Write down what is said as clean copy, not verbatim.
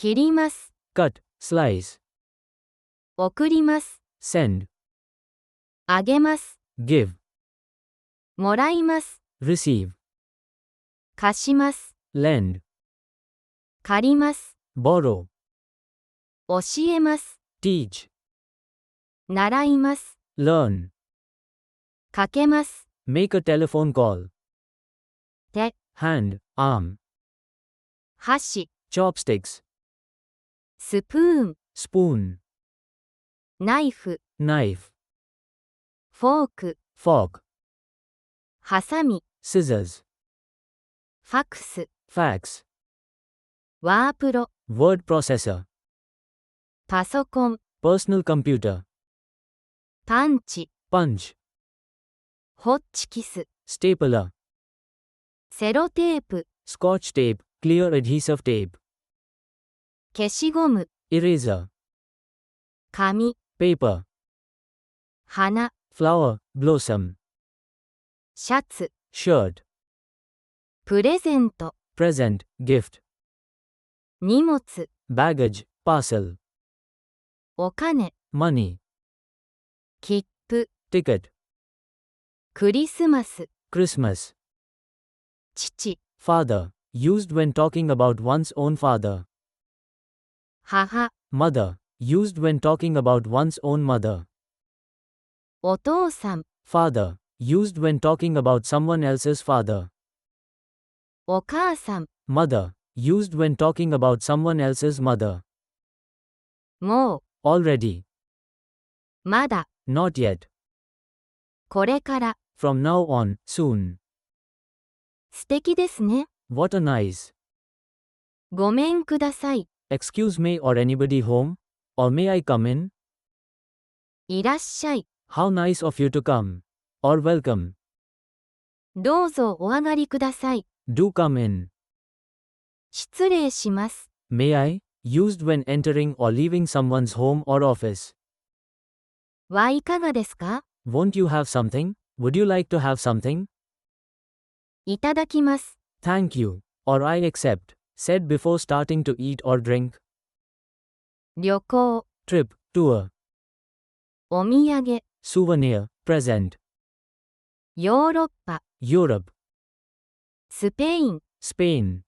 切ります。 cut, slice, 送ります。 send, あげます。 give, もらいます。 receive, 貸します。 lend, 借ります。 borrow, 教えます。 teach, 習います。 learn, かけます。 make a telephone call, 手、 hand, arm, 箸、 chopsticks, スプーン、 spoon, ナイフ、 knife, フォーク、 fork, ハサミ、 scissors, ファクス、 fax, ワープロ、 word processor, パソコン、 personal computer, パンチ、 punch, ホッチキス、 stapler, セロテープ、 scotch tape, clear adhesive tape, 消しゴム、 eraser, 紙、 paper, 花、 flower, blossom, シャツ、 shirt, プレゼント、 present, gift, 荷物、 baggage, parcel, お金、 money, 切符、 ticket, クリスマス、 Christmas, 父、 father, used when talking about one's own father, 母、 mother, used when talking about one's own mother, お父さん、 father, used when talking about someone else's father, お母さん、 mother, used when talking about someone else's mother, もう、 already, まだ、 not yet, これから、 from now on, soon, 素敵ですね。 what a nice, ごめんください。 excuse me or anybody home, or may I come in, いらっしゃい。 how nice of you to come, or welcome, どうぞお上がりください。 do come in, 失礼します。 may I, used when entering or leaving someone's home or office, はいかがですか？ won't you have something, would you like to have something, いただきます。 thank you, or I accept, said before starting to eat or drink, 旅行、 trip, tour, お土産、 souvenir, present, ヨーロッパ、 Europe, スペイン、 Spain,